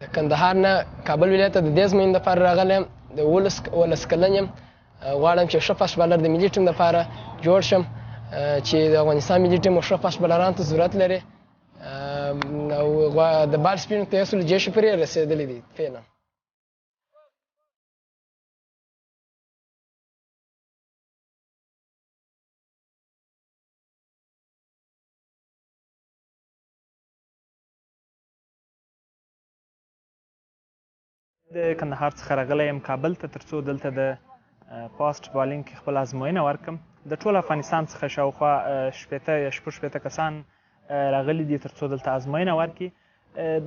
کندهار نه کابل ولایت ته د دې ازموینې دپاره راغلی یم د 11 کلن یم غواړم چې ښه فاسټ بالر د ملي ټیم دپاره جوړ شم چې د افغانستان ملي ټیم ښه فاسټ بالرانو ته ضرورت لري او د بال سپین ته یې جیش پورې رسېدلی دی فعلا د کندهار څخه راغلی یم کابل ته تر څو دلته د فاسټ بالینګ کې خپل ازموینه ورکړم د ټول افغانستان څخه شاوخوا شپېته یا شپږ شپېته کسان راغلي دي تر څو دلته ازموینه ورکړي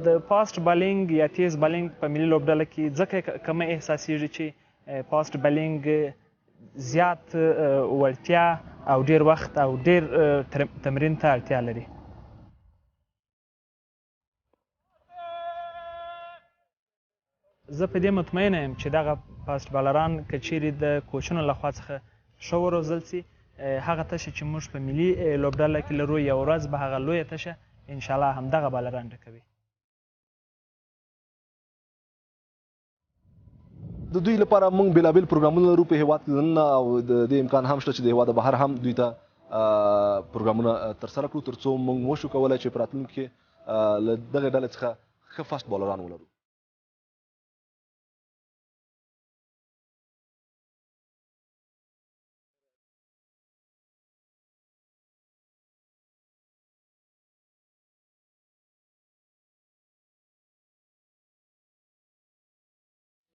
د فاسټ بالینګ یا تیز بالینګ په ملي لوبډله کې ځکه کمه احساسیږي چې فاسټ بالینګ زیات وړتیا او ډیر وخت او ډیر تمرین ته اړتیا لري زه په دې مطمئنه یم چې دغه فاسټ بالران که چیرې د کوچونو لخوا څخه ښه وروزل سي هغه تشه چې موږ په ملي لوبډله کې لرو یو ورځ به هغه لویه تشه انشاءالله همدغه بالران ډکوي د دوی لپاره موږ بیلابیل پروګرامونه لرو په هېواد کې دننه او د دې امکان هم شته چې د هېواده بهر هم دوی ته پروګرامونه ترسره کړو تر څو موږ وشو کولی چې په راتلونکي کې له دغې ډلې څخه ښه فاسټ بالران ولرو